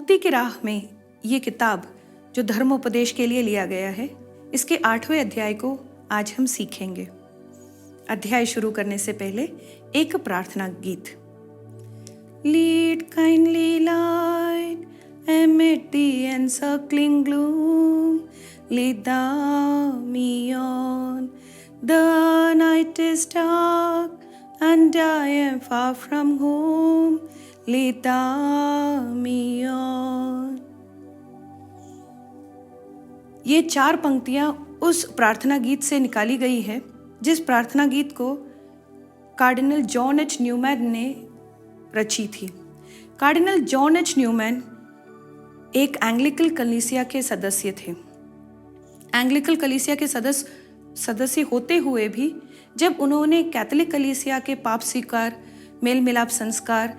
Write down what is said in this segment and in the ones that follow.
मुक्ति की राह में ये किताब जो धर्मोपदेश के लिए लिया गया है, इसके 8वें अध्याय को आज हम सीखेंगे। अध्याय शुरू करने से पहले एक प्रार्थना गीत। Lead kindly light amid the encircling gloom, lead thou me on. The night is dark and I am far from home, lead thou me on. ये 4 पंक्तियां उस प्रार्थना गीत से निकाली गई है जिस प्रार्थना गीत को कार्डिनल जॉन एच न्यूमैन ने रची थी। कार्डिनल जॉन एच न्यूमैन एक एंग्लिकन कलीसिया के सदस्य थे। एंग्लिकन कलीसिया के सदस्य होते हुए भी जब उन्होंने कैथोलिक कलीसिया के पाप स्वीकार, मेल मिलाप संस्कार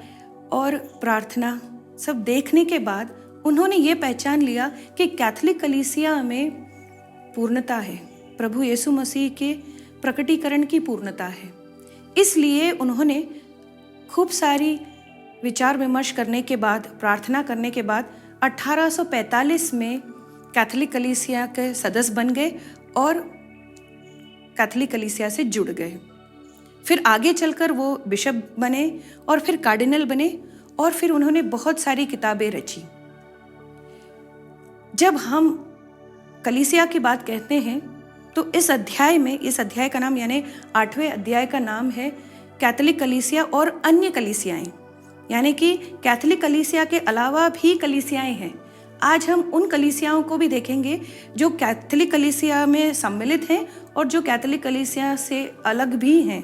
और प्रार्थना सब देखने के बाद उन्होंने ये पहचान लिया कि कैथोलिक कलीसिया में पूर्णता है, प्रभु यीशु मसीह के प्रकटीकरण की पूर्णता है। इसलिए उन्होंने खूब सारी विचार विमर्श करने के बाद, प्रार्थना करने के बाद 1845 में कैथोलिक कलीसिया के सदस्य बन गए और कैथोलिक कलीसिया से जुड़ गए। फिर आगे चलकर वो बिशप बने और फिर कार्डिनल बने और फिर उन्होंने बहुत सारी किताबें रची। जब हम कलीसिया की बात कहते हैं तो इस अध्याय का नाम यानी 8वें अध्याय का नाम है कैथोलिक कलीसिया और अन्य कलीसियाएं, यानी कि कैथोलिक कलीसिया के अलावा भी कलीसियाएं हैं। आज हम उन कलीसियाओं को भी देखेंगे जो कैथोलिक कलीसिया में सम्मिलित हैं और जो कैथोलिक कलीसिया से अलग भी हैं।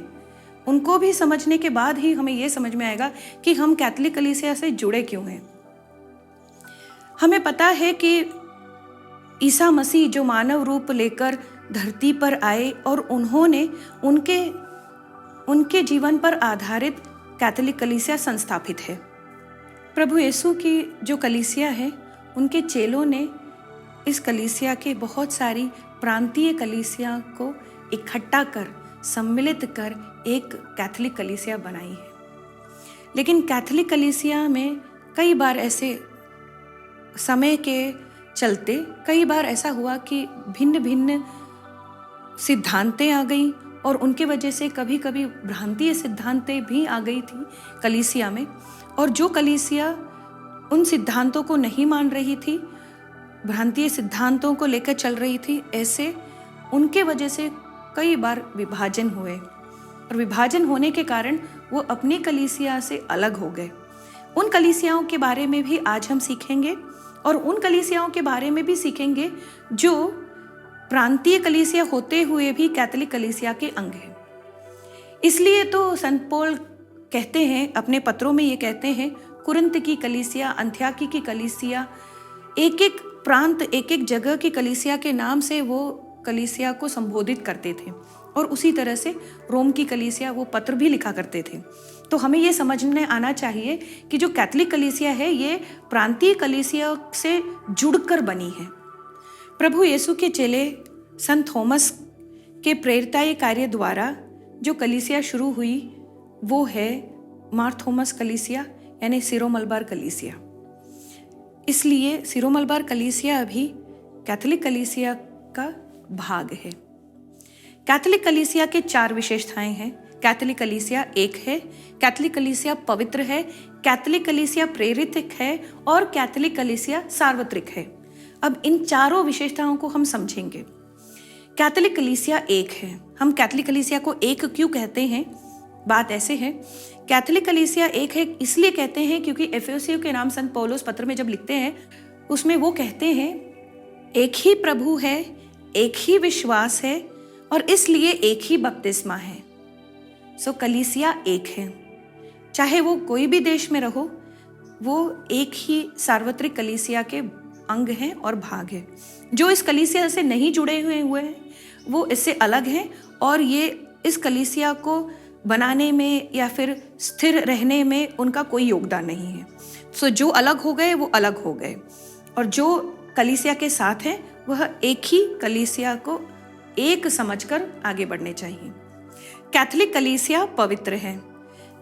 उनको भी समझने के बाद ही हमें ये समझ में आएगा कि हम कैथोलिक कलीसिया से जुड़े क्यों हैं। हमें पता है कि ईसा मसीह जो मानव रूप लेकर धरती पर आए और उन्होंने उनके जीवन पर आधारित कैथोलिक कलीसिया संस्थापित है। प्रभु यीशु की जो कलीसिया है, उनके चेलों ने इस कलीसिया के बहुत सारी प्रांतीय कलीसिया को इकट्ठा कर, सम्मिलित कर एक कैथोलिक कलीसिया बनाई है। लेकिन कैथोलिक कलीसिया में कई बार ऐसे समय के चलते कई बार ऐसा हुआ कि भिन्न भिन्न सिद्धांतें आ गई और उनके वजह से कभी कभी भ्रांतीय सिद्धांतें भी आ गई थी कलीसिया में। और जो कलीसिया उन सिद्धांतों को नहीं मान रही थी, भ्रांतीय सिद्धांतों को लेकर चल रही थी, ऐसे उनके वजह से कई बार विभाजन हुए और विभाजन होने के कारण वो अपनी कलीसिया से अलग हो गए। उन कलीसियाओं के बारे में भी आज हम सीखेंगे और उन कलीसियाओं के बारे में भी सीखेंगे जो प्रांतीय कलीसिया होते हुए भी कैथोलिक कलीसिया के अंग है। इसलिए तो संत पौल कहते हैं अपने पत्रों में, ये कहते हैं कुरिन्थ की कलीसिया, अंत्योखिया की कलीसिया, एक एक प्रांत, एक एक जगह की कलीसिया के नाम से वो कलीसिया को संबोधित करते थे और उसी तरह से रोम की कलीसिया वो पत्र भी लिखा करते थे। तो हमें ये समझने आना चाहिए कि जो कैथोलिक कलीसिया है ये प्रांतीय कलीसिया से जुड़कर बनी है। प्रभु यीशु के चेले संत थॉमस के प्रेरिताई कार्य द्वारा जो कलीसिया शुरू हुई वो है मार थॉमस कलीसिया यानी सिरो मलबार कलीसिया। इसलिए सिरो मलबार कलीसिया अभी कैथोलिक कलीसिया का भाग है। कैथोलिक कलीसिया के 4 विशेषताएं हैं। कैथोलिक कलीसिया एक है, कैथोलिक कलीसिया पवित्र है, कैथोलिक कलीसिया प्रेरित है और कैथोलिक कलीसिया सार्वत्रिक है। अब इन चारों विशेषताओं को हम समझेंगे। कैथोलिक कलीसिया एक है। हम कैथोलिक कलीसिया को एक क्यों कहते हैं? बात ऐसे है, कैथोलिक कलीसिया एक है इसलिए कहते हैं क्योंकि एफेसियों के नाम संत पौलुस पत्र में जब लिखते हैं उसमें वो कहते हैं एक ही प्रभु है, एक ही विश्वास है और इसलिए एक ही बपतिस्मा है। सो कलीसिया एक है, चाहे वो कोई भी देश में रहो, वो एक ही सार्वत्रिक कलीसिया के अंग हैं और भाग है। जो इस कलीसिया से नहीं जुड़े हुए हैं वो इससे अलग हैं और ये इस कलीसिया को बनाने में या फिर स्थिर रहने में उनका कोई योगदान नहीं है। सो जो अलग हो गए वो अलग हो गए और जो कलीसिया के साथ हैं वह एक ही कलीसिया को एक समझकर आगे बढ़ने चाहिए। कैथोलिक कलीसिया पवित्र है।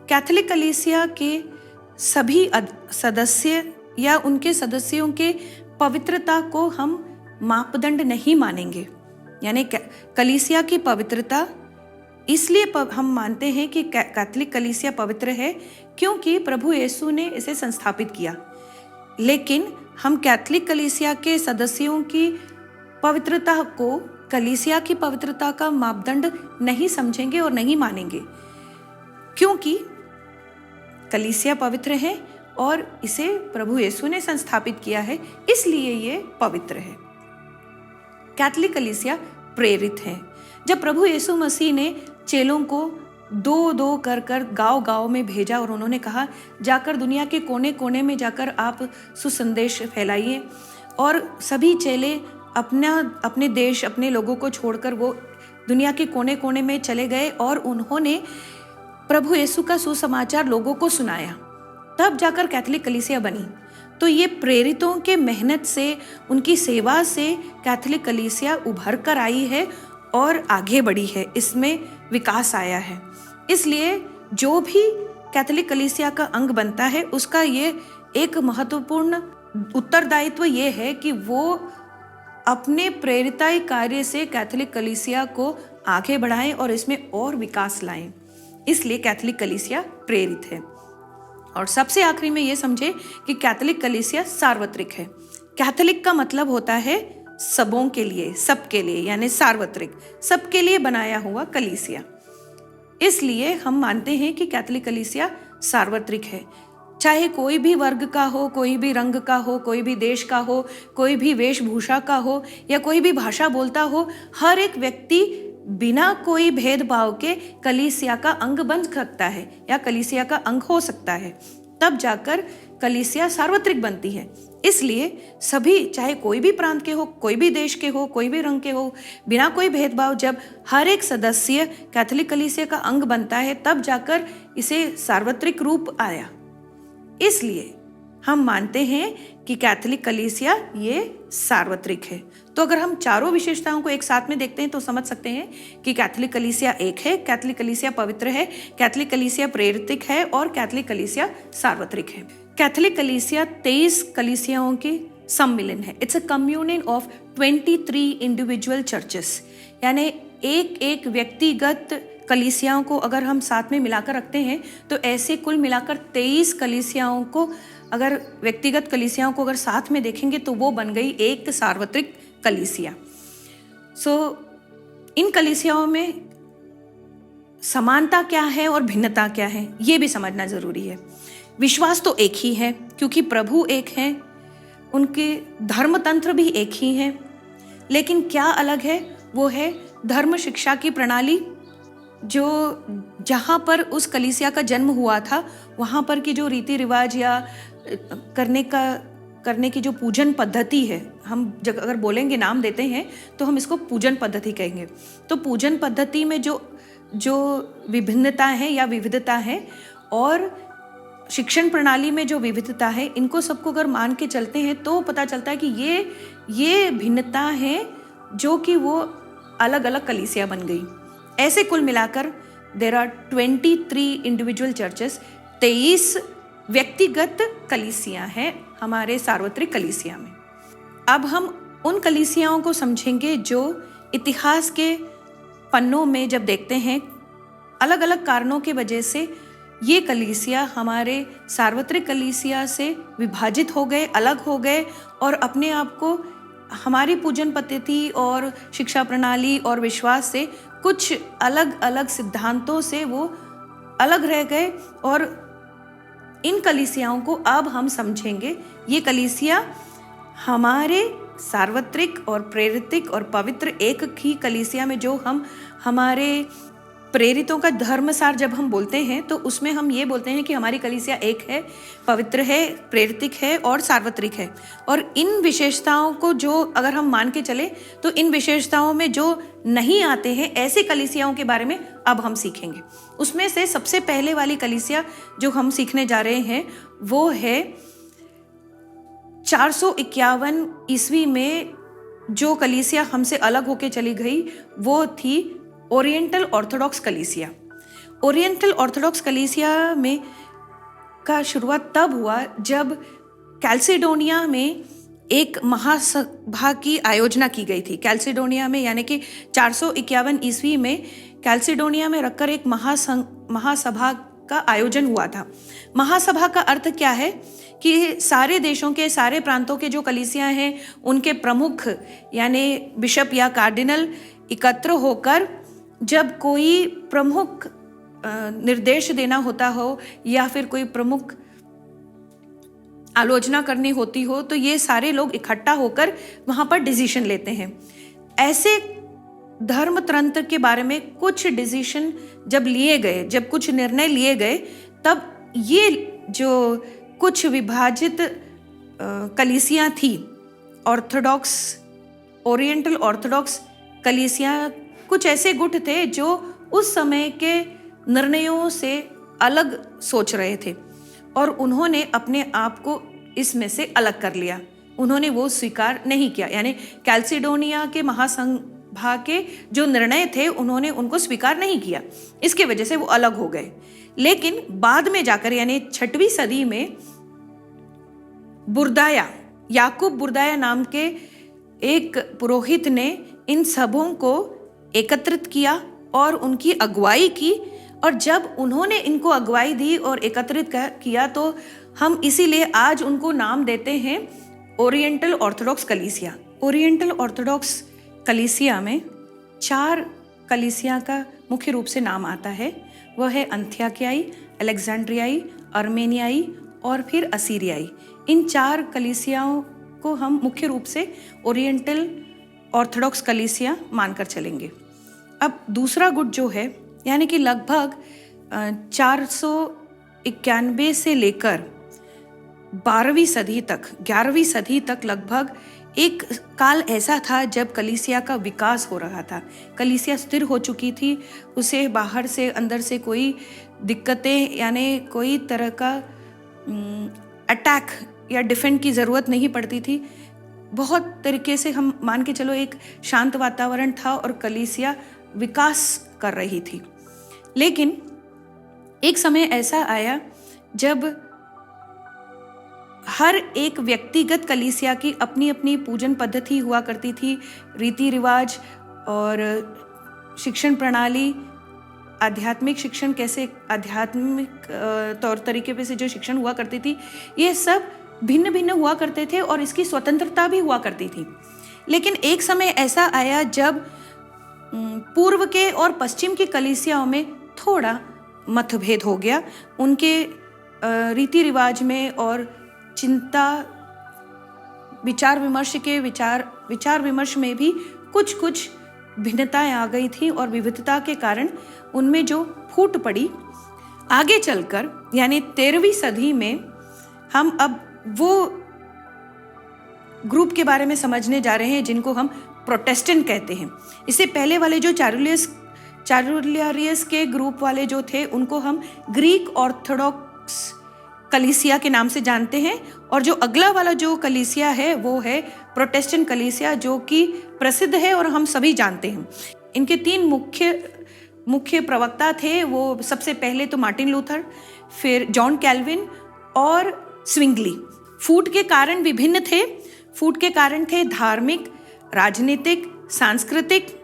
कैथोलिक कलीसिया के सभी सदस्य या उनके सदस्यों के पवित्रता को हम मापदंड नहीं मानेंगे। यानी कलीसिया की पवित्रता इसलिए हम मानते हैं कि कैथोलिक कलीसिया पवित्र है क्योंकि प्रभु यीशु ने इसे संस्थापित किया, लेकिन हम कैथोलिक कलीसिया के सदस्यों की पवित्रता को कलीसिया की पवित्रता का मापदंड नहीं समझेंगे और नहीं मानेंगे, क्योंकि कलीसिया पवित्र है और इसे प्रभु यीशु ने संस्थापित किया है, इसलिए ये पवित्र है। कैथोलिक कलीसिया प्रेरित है। जब प्रभु यीशु मसीह ने चेलों को दो दो कर कर गांव में भेजा और उन्होंने कहा, जाकर दुनिया के कोने कोने में जाकर आप सुसंदेश फैलाइए, और सभी चेले अपने देश, अपने लोगों को छोड़कर वो दुनिया के कोने कोने में चले गए और उन्होंने प्रभु यीशु का सुसमाचार लोगों को सुनाया। तब जाकर कैथोलिक कलीसिया बनी। तो ये प्रेरितों के मेहनत से, उनकी सेवा से कैथोलिक कलीसिया उभर कर आई है और आगे बढ़ी है, इसमें विकास आया है। इसलिए जो भी कैथोलिक कलीसिया का अंग बनता है उसका ये एक महत्वपूर्ण उत्तरदायित्व ये है कि वो अपने प्रेरिताई कार्य से कैथोलिक कलीसिया को आगे बढ़ाएं और इसमें और विकास लाएं। इसलिए कैथोलिक कलीसिया प्रेरित है। और सबसे आखिरी में ये समझे कि कैथोलिक कलीसिया सार्वत्रिक है। कैथोलिक का मतलब होता है सबों के लिए, सबके लिए, यानी सार्वत्रिक, सबके लिए बनाया हुआ कलीसिया। इसलिए हम मानते हैं कि कैथोलिक कलीसिया सार्वत्रिक है। चाहे कोई भी वर्ग का हो, कोई भी रंग का हो, कोई भी देश का हो, कोई भी वेशभूषा का हो या कोई भी भाषा बोलता हो, हर एक व्यक्ति बिना कोई भेदभाव के कलीसिया का अंग बन सकता है या कलीसिया का अंग हो सकता है। तब जाकर कलीसिया सार्वत्रिक बनती है। इसलिए सभी, चाहे कोई भी प्रांत के हो, कोई भी देश के हो, कोई भी रंग के हो, बिना कोई भेदभाव जब हर एक सदस्य कैथोलिक कलीसिया का अंग बनता है, तब जाकर इसे सार्वत्रिक रूप आया। इसलिए हम मानते हैं कि कैथोलिक कलीसिया ये सार्वत्रिक है। तो अगर हम चारों विशेषताओं को एक साथ में देखते हैं तो समझ सकते हैं कि कैथोलिक कलीसिया एक है, कैथोलिक कलीसिया पवित्र है, कैथोलिक कलीसिया प्रेरित है और कैथोलिक कलीसिया सार्वत्रिक है। कैथोलिक कलीसिया 23 कलीसियाओं के सम्मिलन है। It's a communion of 23 individual churches, यानी एक एक व्यक्तिगत कलीसियाओं को अगर हम साथ में मिलाकर रखते हैं तो ऐसे कुल मिलाकर 23 कलीसियाओं को, अगर व्यक्तिगत कलीसियाओं को अगर साथ में देखेंगे तो वो बन गई एक सार्वत्रिक कलीसिया। इन कलीसियाओं में समानता क्या है और भिन्नता क्या है, ये भी समझना जरूरी है। विश्वास तो एक ही है क्योंकि प्रभु एक हैं, उनके धर्म तंत्र भी एक ही हैं, लेकिन क्या अलग है वो है धर्म शिक्षा की प्रणाली। जो जहाँ पर उस कलीसिया का जन्म हुआ था वहाँ पर की जो रीति रिवाज या करने की जो पूजन पद्धति है, हम जब अगर बोलेंगे, नाम देते हैं तो हम इसको पूजन पद्धति कहेंगे। तो पूजन पद्धति में जो विभिन्नता है या विविधता है और शिक्षण प्रणाली में जो विविधता है, इनको सबको अगर मान के चलते हैं तो पता चलता है कि ये भिन्नता है जो कि वो अलग अलग कलीसिया बन गई। ऐसे कुल मिलाकर देयर आर 23 इंडिविजुअल चर्चेस, 23 व्यक्तिगत कलीसियां हैं हमारे सार्वत्रिक कलीसिया में। अब हम उन कलीसियाओं को समझेंगे जो इतिहास के पन्नों में जब देखते हैं अलग अलग कारणों की वजह से ये कलीसिया हमारे सार्वत्रिक कलीसिया से विभाजित हो गए, अलग हो गए और अपने आप को हमारी पूजन पद्धति और शिक्षा प्रणाली और विश्वास से कुछ अलग अलग सिद्धांतों से वो अलग रह गए। और इन कलीसियाओं को अब हम समझेंगे। ये कलीसिया हमारे सार्वत्रिक और प्रेरितिक और पवित्र एक ही कलीसिया में, जो हम हमारे प्रेरितों का धर्मसार जब हम बोलते हैं तो उसमें हम ये बोलते हैं कि हमारी कलीसिया एक है, पवित्र है, प्रेरितिक है और सार्वत्रिक है। और इन विशेषताओं को जो अगर हम मान के चले तो इन विशेषताओं में जो नहीं आते हैं ऐसे कलीसियाओं के बारे में अब हम सीखेंगे। उसमें से सबसे पहले वाली कलीसिया जो हम सीखने जा रहे हैं वो है 451 ईस्वी में जो कलीसिया हमसे अलग होके चली गई, वो थी ओरिएंटल ऑर्थोडॉक्स कलीसिया। ओरिएंटल ऑर्थोडॉक्स कलीसिया में का शुरुआत तब हुआ जब कैल्सिडोनिया में एक महासभा की आयोजना की गई थी। कैल्सिडोनिया में यानी कि 451 ईस्वी में कैल्सिडोनिया में रखकर एक महासभा का आयोजन हुआ था। महासभा का अर्थ क्या है कि सारे देशों के, सारे प्रांतों के जो कलीसियां हैं उनके प्रमुख यानी बिशप या कार्डिनल एकत्र होकर जब कोई प्रमुख निर्देश देना होता हो या फिर कोई प्रमुख आलोचना करनी होती हो तो ये सारे लोग इकट्ठा होकर वहां पर डिसीजन लेते हैं। ऐसे धर्म तंत्र के बारे में कुछ डिसीजन जब लिए गए, जब कुछ निर्णय लिए गए, तब ये जो कुछ विभाजित कलीसियां थी, ऑर्थोडॉक्स, ओरिएंटल ऑर्थोडॉक्स कलीसियां, कुछ ऐसे गुट थे जो उस समय के निर्णयों से अलग सोच रहे थे और उन्होंने अपने आप को इसमें से अलग कर लिया। उन्होंने वो स्वीकार नहीं किया, यानी कैल्सिडोनिया के महासभा के जो निर्णय थे उन्होंने उनको स्वीकार नहीं किया। इसके वजह से वो अलग हो गए। लेकिन बाद में जाकर यानी 6वीं सदी में बुर्दाया, याकूब बुर्दाया नाम के एक पुरोहित ने इन सबों को एकत्रित किया और उनकी अगुवाई की। और जब उन्होंने इनको अगुवाई दी और एकत्रित किया तो हम इसीलिए आज उनको नाम देते हैं ओरिएंटल ऑर्थोडॉक्स कलीसिया। ओरिएंटल ऑर्थोडॉक्स कलीसिया में 4 कलीसिया का मुख्य रूप से नाम आता है। वह है अंत्योकियाई, अलेक्जेंड्रियाई, अर्मेनियाई और फिर असीरियाई। इन 4 कलीसियाओं को हम मुख्य रूप से ओरिएंटल ऑर्थोडॉक्स कलीसिया मानकर चलेंगे। अब दूसरा गुट जो है यानी कि लगभग 491 से लेकर 12वीं सदी तक, 11वीं सदी तक लगभग एक काल ऐसा था जब कलीसिया का विकास हो रहा था। कलीसिया स्थिर हो चुकी थी, उसे बाहर से अंदर से कोई दिक्कतें यानी कोई तरह का अटैक या डिफेंड की ज़रूरत नहीं पड़ती थी। बहुत तरीके से हम मान के चलो एक शांत वातावरण था और कलीसिया विकास कर रही थी। लेकिन एक समय ऐसा आया जब हर एक व्यक्तिगत कलीसिया की अपनी अपनी पूजन पद्धति हुआ करती थी, रीति रिवाज और शिक्षण प्रणाली, आध्यात्मिक शिक्षण, कैसे आध्यात्मिक तौर तरीके पे से जो शिक्षण हुआ करती थी, ये सब भिन्न भिन्न हुआ करते थे और इसकी स्वतंत्रता भी हुआ करती थी। लेकिन एक समय ऐसा आया जब पूर्व के और पश्चिम की कलीसियाओं में थोड़ा मतभेद हो गया। उनके रीति रिवाज में और चिंता, विचार विमर्श में भी कुछ भिन्नताएं आ गई थी और विविधता के कारण उनमें जो फूट पड़ी, आगे चलकर यानी 13वीं सदी में हम अब वो ग्रुप के बारे में समझने जा रहे हैं जिनको हम प्रोटेस्टेंट कहते हैं। इससे पहले वाले जो चारुलियरियस के ग्रुप वाले जो थे उनको हम ग्रीक ऑर्थोडॉक्स कलीसिया के नाम से जानते हैं, और जो अगला वाला जो कलीसिया है वो है प्रोटेस्टेंट कलीसिया, जो कि प्रसिद्ध है और हम सभी जानते हैं। इनके 3 मुख्य प्रवक्ता थे। वो सबसे पहले तो मार्टिन लूथर, फिर जॉन कैल्विन और स्विंगली। फूट के कारण विभिन्न थे। फूट के कारण थे धार्मिक, राजनीतिक, सांस्कृतिक,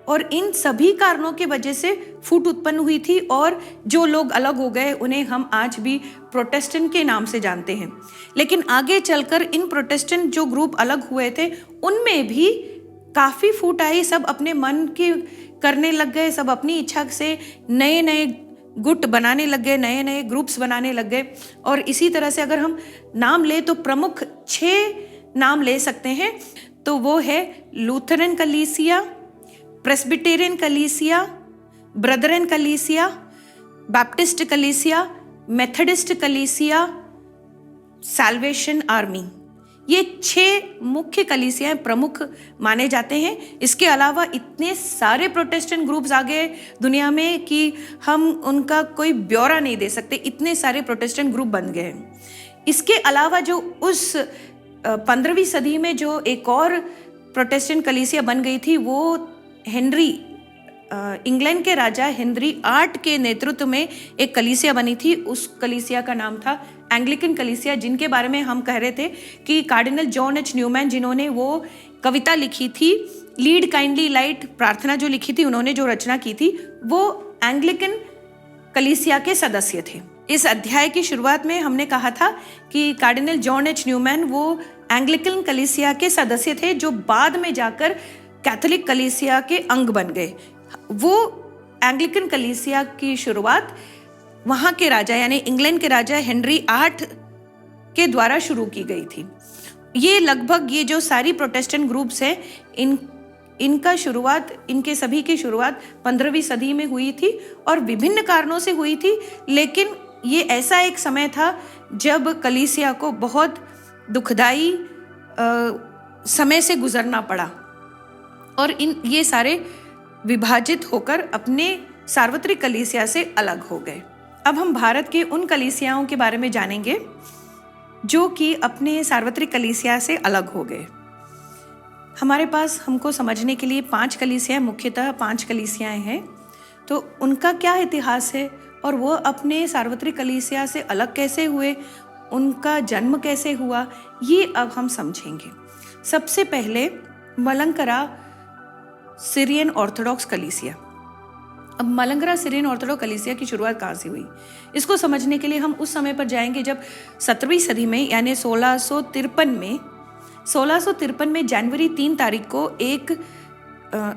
और इन सभी कारणों की वजह से फूट उत्पन्न हुई थी और जो लोग अलग हो गए उन्हें हम आज भी प्रोटेस्टेंट के नाम से जानते हैं। लेकिन आगे चलकर इन प्रोटेस्टेंट जो ग्रुप अलग हुए थे उनमें भी काफ़ी फूट आई। सब अपने मन की करने लग गए, सब अपनी इच्छा से नए नए गुट बनाने लग गए, नए नए ग्रुप्स बनाने लग गए। और इसी तरह से अगर हम नाम ले तो प्रमुख 6 नाम ले सकते हैं। तो वो है लूथरन कलीसिया, प्रेस्बिटेरियन कलीसिया, ब्रदरन कलीसिया, बैप्टिस्ट कलीसिया, मेथडिस्ट कलीसिया, सैल्वेशन आर्मी। ये 6 मुख्य कलीसियाएं प्रमुख माने जाते हैं। इसके अलावा इतने सारे प्रोटेस्टेंट ग्रुप्स आ गए दुनिया में कि हम उनका कोई ब्यौरा नहीं दे सकते, इतने सारे प्रोटेस्टेंट ग्रुप बन गए। इसके अलावा जो उस 15वीं सदी में जो एक और प्रोटेस्टेंट कलीसिया बन गई थी वो हेनरी इंग्लैंड के राजा हेनरी 8 के नेतृत्व में एक कलीसिया बनी थी। उस कलीसिया का नाम था एंग्लिकन कलीसिया, जिनके बारे में हम कह रहे थे कि कार्डिनल जॉन एच न्यूमैन, जिन्होंने वो कविता लिखी थी लीड काइंडली लाइट, प्रार्थना जो लिखी थी, उन्होंने जो रचना की थी, वो एंग्लिकन कलीसिया के सदस्य थे। इस अध्याय की शुरुआत में हमने कहा था कि कार्डिनल जॉन एच न्यूमैन वो एंग्लिकन कलीसिया के सदस्य थे, जो बाद में जाकर कैथोलिक कलीसिया के अंग बन गए। वो एंग्लिकन कलीसिया की शुरुआत वहाँ के राजा यानी इंग्लैंड के राजा हेनरी 8 के द्वारा शुरू की गई थी। ये लगभग ये जो सारी प्रोटेस्टेंट ग्रुप्स हैं, इनके सभी की शुरुआत 15वीं सदी में हुई थी और विभिन्न कारणों से हुई थी। लेकिन ये ऐसा एक समय था जब कलीसिया को बहुत दुखदाई समय से गुजरना पड़ा और ये सारे विभाजित होकर अपने सार्वत्रिक कलीसिया से अलग हो गए। अब हम भारत के उन कलीसियाओं के बारे में जानेंगे जो कि अपने सार्वत्रिक कलीसिया से अलग हो गए। हमारे पास हमको समझने के लिए 5 कलीसियाएं, मुख्यतः 5 कलीसियाएं हैं। तो उनका क्या इतिहास है और वो अपने सार्वत्रिक कलीसिया से अलग कैसे हुए, उनका जन्म कैसे हुआ, ये अब हम समझेंगे। सबसे पहले मलंकरा सीरियन ऑर्थोडॉक्स कलीसिया। अब मलंकरा सीरियन ऑर्थोडॉक्स कलीसिया की शुरुआत कहाँ से हुई, इसको समझने के लिए हम उस समय पर जाएंगे जब 17वीं सदी में यानी 1653 में जनवरी 3 तारीख को एक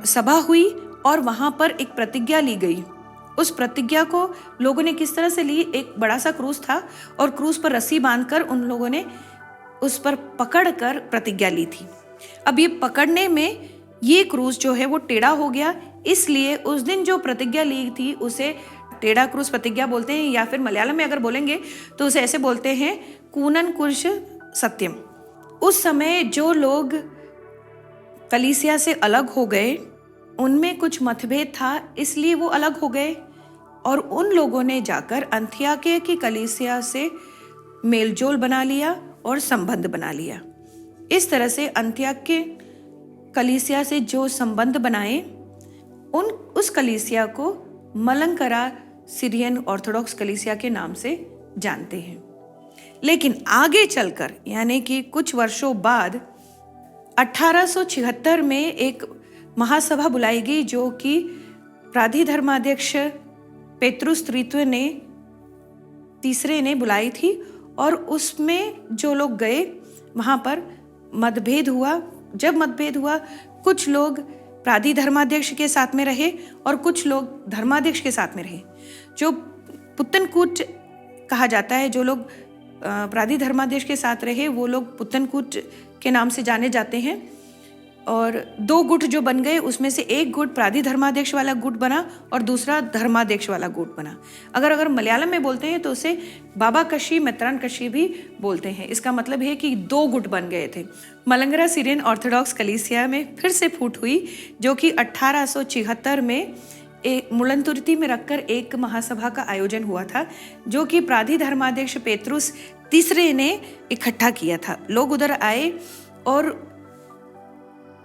सभा हुई और वहाँ पर एक प्रतिज्ञा ली गई। उस प्रतिज्ञा को लोगों ने किस तरह से ली, एक बड़ा सा क्रूस था और क्रूस पर रस्सी बांधकर उन लोगों ने उस पर पकड़कर प्रतिज्ञा ली थी। अब ये पकड़ने में ये क्रूस जो है वो टेढ़ा हो गया, इसलिए उस दिन जो प्रतिज्ञा ली थी उसे टेढ़ा क्रूस प्रतिज्ञा बोलते हैं, या फिर मलयालम में अगर बोलेंगे तो उसे ऐसे बोलते हैं कूनन कुर्श सत्यम। उस समय जो लोग कलीसिया से अलग हो गए उनमें कुछ मतभेद था, इसलिए वो अलग हो गए और उन लोगों ने जाकर अंथियोकिया की कलीसिया से मेलजोल बना लिया और संबंध बना लिया। इस तरह से अंथियोकिया कलीसिया से जो संबंध बनाए उस कलीसिया को मलंकरा सीरियन ऑर्थोडॉक्स कलीसिया के नाम से जानते हैं। लेकिन आगे चलकर यानी कि कुछ वर्षों बाद 1876 में एक महासभा बुलाई गई जो कि प्राधिधर्माध्यक्ष पेत्रुस तीसरे ने बुलाई थी और उसमें जो लोग गए वहाँ पर मतभेद हुआ। जब मतभेद हुआ कुछ लोग प्राधिधर्माध्यक्ष के साथ में रहे और कुछ लोग धर्माध्यक्ष के साथ में रहे। जो पुत्तनकूट कहा जाता है, जो लोग प्राधिधर्माध्यक्ष के साथ रहे वो लोग पुत्तनकूट के नाम से जाने जाते हैं। और 2 गुट जो बन गए उसमें से एक गुट प्राधिधर्माध्यक्ष वाला गुट बना और दूसरा धर्माध्यक्ष वाला गुट बना। अगर मलयालम में बोलते हैं तो उसे बाबा कशी मेत्रान कशी भी बोलते हैं। इसका मतलब है कि 2 गुट बन गए थे। मलंकरा सीरियन ऑर्थोडॉक्स कलीसिया में फिर से फूट हुई जो कि 1876 में एक मुलंतुर्ती में रखकर एक महासभा का आयोजन हुआ था, जो कि प्राधिधर्माध्यक्ष पेत्रुस तीसरे ने इकट्ठा किया था। लोग उधर आए और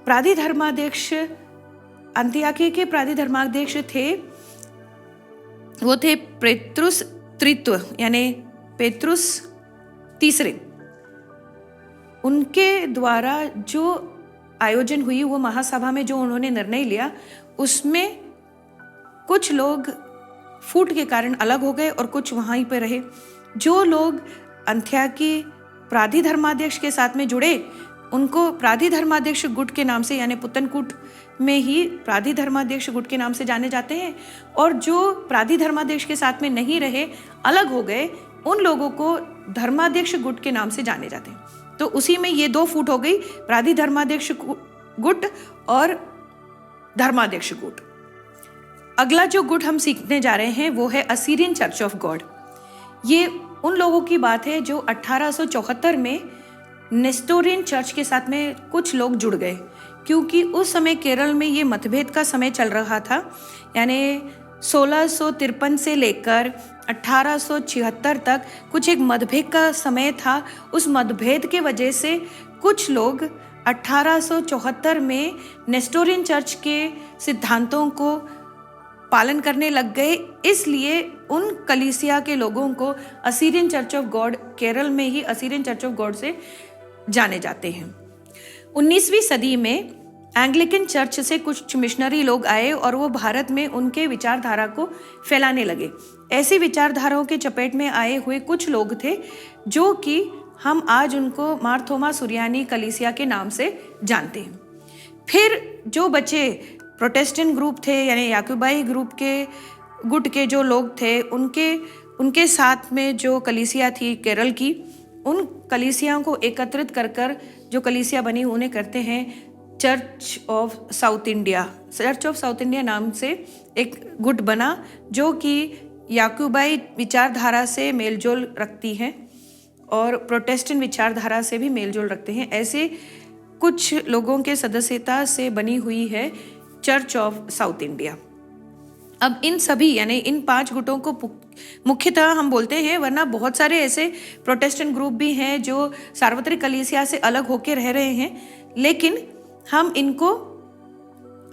प्राधिधर्माध्यक्ष अंत्योकिया के प्राधिधर्माध्यक्ष थे, वो थे पेत्रुस तृतीय यानी पेत्रुस तीसरे। उनके द्वारा जो आयोजन हुई वो महासभा में जो उन्होंने निर्णय लिया उसमें कुछ लोग फूट के कारण अलग हो गए और कुछ वहीं पर रहे। जो लोग अंत्योकिया प्राधिधर्माध्यक्ष के साथ में जुड़े उनको प्राधिधर्माध्यक्ष गुट के नाम से यानी पुत्तनकूट में ही प्राधिधर्माध्यक्ष गुट के नाम से जाने जाते हैं, और जो प्राधिधर्माध्यक्ष के साथ में नहीं रहे अलग हो गए उन लोगों को धर्माध्यक्ष गुट के नाम से जाने जाते हैं। तो उसी में ये 2 फूट हो गई, प्राधिधर्माध्यक्ष गुट और धर्माध्यक्ष गुट। अगला जो गुट हम सीखने जा रहे हैं वो है असीरियन चर्च ऑफ गॉड। ये उन लोगों की बात है जो 1874 में नेस्टोरियन चर्च के साथ में कुछ लोग जुड़ गए, क्योंकि उस समय केरल में ये मतभेद का समय चल रहा था। यानी 1653 से लेकर 1876 तक कुछ एक मतभेद का समय था। उस मतभेद के वजह से कुछ लोग 1874 में नेस्टोरियन चर्च के सिद्धांतों को पालन करने लग गए, इसलिए उन कलीसिया के लोगों को Assyrian church of God, Kerala में ही असीरियन चर्च ऑफ गॉड से जाने जाते हैं। 19वीं सदी में एंग्लिकन चर्च से कुछ मिशनरी लोग आए और वो भारत में उनके विचारधारा को फैलाने लगे। ऐसी विचारधाराओं के चपेट में आए हुए कुछ लोग थे जो कि हम आज उनको मार थोमा सुरियानी कलीसिया के नाम से जानते हैं। फिर जो बचे प्रोटेस्टेंट ग्रुप थे, यानी याकूबाई ग्रुप के गुट के जो लोग थे, उनके साथ में जो कलीसिया थी केरल की, उन कलीसियाओं को एकत्रित कर जो कलीसिया बनी उन्हें करते हैं church of south India. Church of south India नाम से एक गुट बना जो कि याकूबाई विचारधारा से मेलजोल रखती है और प्रोटेस्टेंट विचारधारा से भी मेलजोल रखते हैं। ऐसे कुछ लोगों के सदस्यता से बनी हुई है चर्च ऑफ साउथ इंडिया। अब इन सभी यानी इन 5 गुटों को मुख्यतः हम बोलते हैं, वरना बहुत सारे ऐसे प्रोटेस्टेंट ग्रुप भी हैं जो सार्वत्रिक कलीसिया से अलग होकर रह रहे हैं, लेकिन हम इनको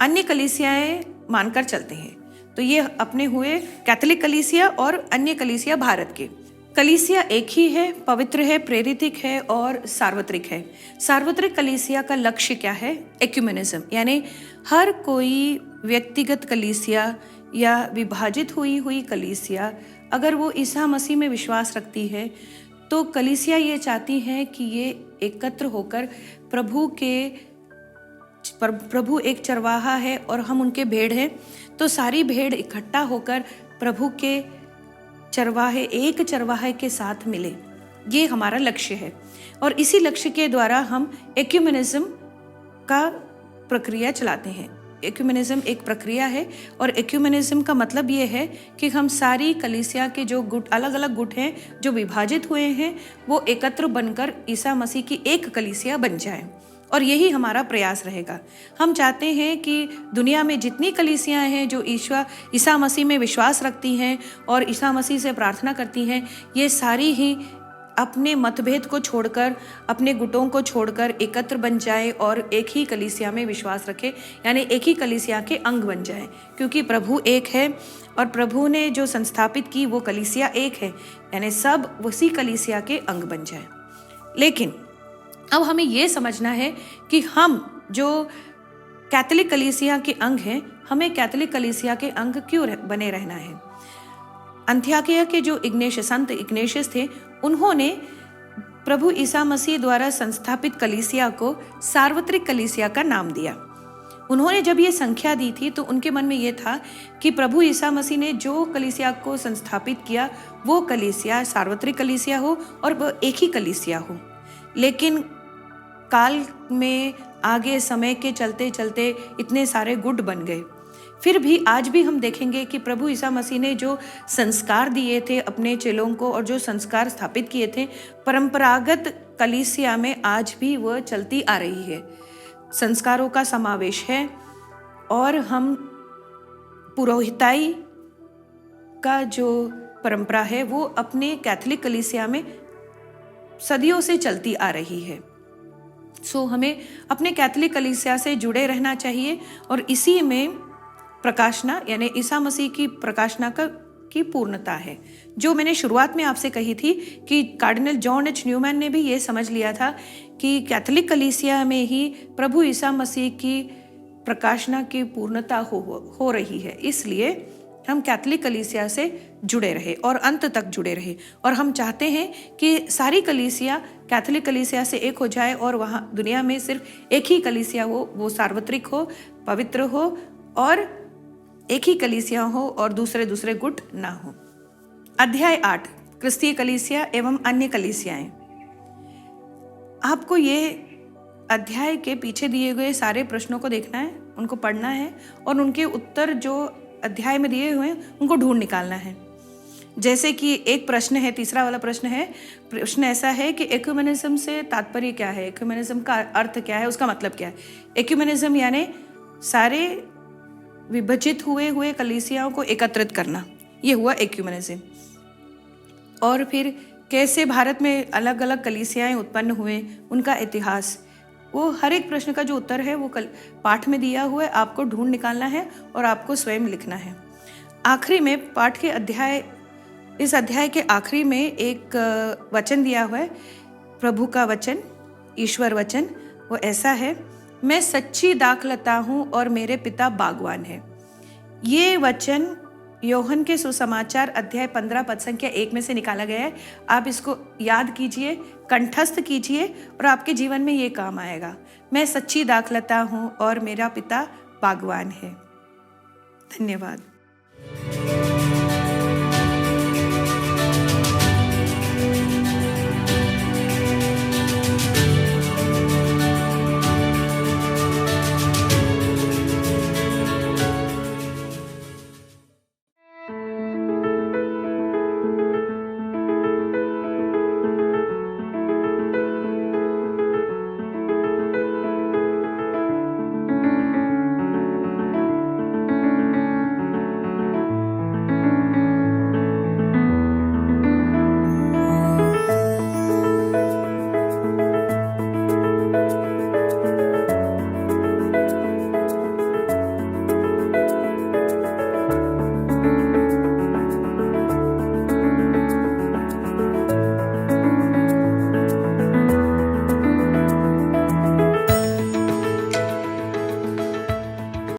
अन्य कलीसियाएं मानकर चलते हैं। तो ये अपने हुए कैथोलिक कलीसिया और अन्य कलीसिया भारत के। कलीसिया एक ही है, पवित्र है, प्रेरितिक है और सार्वत्रिक है। सार्वत्रिक कलीसिया का लक्ष्य क्या है? एक्यूमेनिज्म, यानी हर कोई व्यक्तिगत कलीसिया या विभाजित हुई कलीसिया अगर वो ईसा मसीह में विश्वास रखती है तो कलीसिया ये चाहती है कि ये एकत्र होकर प्रभु एक चरवाहा है और हम उनके भेड़ हैं, तो सारी भेड़ इकट्ठा होकर प्रभु के एक चरवाहे के साथ मिले। ये हमारा लक्ष्य है और इसी लक्ष्य के द्वारा हम एक्यूमेनिज्म का प्रक्रिया चलाते हैं। एक्यूमेनिज्म एक प्रक्रिया है और एक्यूमेनिज्म का मतलब ये है कि हम सारी कलीसिया के जो गुट, अलग अलग गुट हैं जो विभाजित हुए हैं, वो एकत्र बनकर ईसा मसीह की एक कलीसिया बन जाए और यही हमारा प्रयास रहेगा। हम चाहते हैं कि दुनिया में जितनी कलीसियाँ हैं जो ईसा मसीह में विश्वास रखती हैं और ईसा मसीह से प्रार्थना करती हैं, ये सारी ही अपने मतभेद को छोड़कर, अपने गुटों को छोड़कर एकत्र बन जाए और एक ही कलीसिया में विश्वास रखे, यानी एक ही कलीसिया के अंग बन जाए, क्योंकि प्रभु एक है और प्रभु ने जो संस्थापित की वो कलीसिया एक है, यानी सब उसी कलीसिया के अंग बन जाए। लेकिन अब हमें ये समझना है कि हम जो कैथोलिक कलीसिया के अंग हैं, हमें कैथोलिक कलीसिया के अंग क्यों बने रहना है। अंत्योकिया के जो संत इग्नेशियस थे, उन्होंने प्रभु ईसा मसीह द्वारा संस्थापित कलीसिया को सार्वत्रिक कलीसिया का नाम दिया। उन्होंने जब ये संख्या दी थी तो उनके मन में ये था कि प्रभु ईसा मसीह ने जो कलीसिया को संस्थापित किया वो कलीसिया सार्वत्रिक कलीसिया हो और वो एक ही कलीसिया हो। लेकिन काल में आगे समय के चलते चलते इतने सारे गुट बन गए। फिर भी आज भी हम देखेंगे कि प्रभु ईसा मसीह ने जो संस्कार दिए थे अपने चेलों को और जो संस्कार स्थापित किए थे, परंपरागत कलीसिया में आज भी वह चलती आ रही है। संस्कारों का समावेश है और हम पुरोहिताई का जो परंपरा है वो अपने कैथोलिक कलीसिया में सदियों से चलती आ रही है। हमें अपने कैथोलिक कलीसिया से जुड़े रहना चाहिए और इसी में प्रकाशना यानी ईसा मसीह की प्रकाशना की पूर्णता है। जो मैंने शुरुआत में आपसे कही थी कि कार्डिनल जॉन एच न्यूमैन ने भी ये समझ लिया था कि कैथोलिक कलीसिया में ही प्रभु ईसा मसीह की प्रकाशना की पूर्णता हो रही है, इसलिए हम कैथोलिक कलीसिया से जुड़े रहे और अंत तक जुड़े रहे। और हम चाहते हैं कि सारी कलीसिया कैथोलिक कलीसिया से एक हो जाए और वहाँ दुनिया में सिर्फ एक ही कलीसिया हो, वो सार्वत्रिक हो, पवित्र हो और एक ही कलीसिया हो और दूसरे गुट ना हो। अध्याय 8, क्रिस्तीय कलीसिया एवं अन्य कलीसियाएं। आपको ये अध्याय के पीछे दिए गए सारे प्रश्नों को देखना है, उनको पढ़ना है और उनके उत्तर जो अध्याय में दिए हुए हैं उनको ढूंढ निकालना है। जैसे कि एक प्रश्न है, तीसरा वाला प्रश्न ऐसा है कि एक्यूमेनिज्म से तात्पर्य क्या है, एक्यूमेनिज्म का अर्थ क्या है, उसका मतलब क्या है। एक्यूमेनिज्म यानी सारे विभाजित हुए कलीसियाओं को एकत्रित करना, ये हुआ एक्यूमेनिज्म। और फिर कैसे भारत में अलग अलग कलीसियाएं उत्पन्न हुए, उनका इतिहास, वो हर एक प्रश्न का जो उत्तर है वो पाठ में दिया हुआ है, आपको ढूंढ निकालना है और आपको स्वयं लिखना है। आखिरी में पाठ के इस अध्याय के आखिरी में एक वचन दिया हुआ है, प्रभु का वचन, ईश्वर वचन। वो ऐसा है, मैं सच्ची दाखलता हूँ और मेरे पिता बागवान है। ये वचन योहन के सुसमाचार अध्याय 15 पद संख्या 1 में से निकाला गया है। आप इसको याद कीजिए, कंठस्थ कीजिए और आपके जीवन में ये काम आएगा। मैं सच्ची दाखलता हूँ और मेरा पिता बागवान है। धन्यवाद।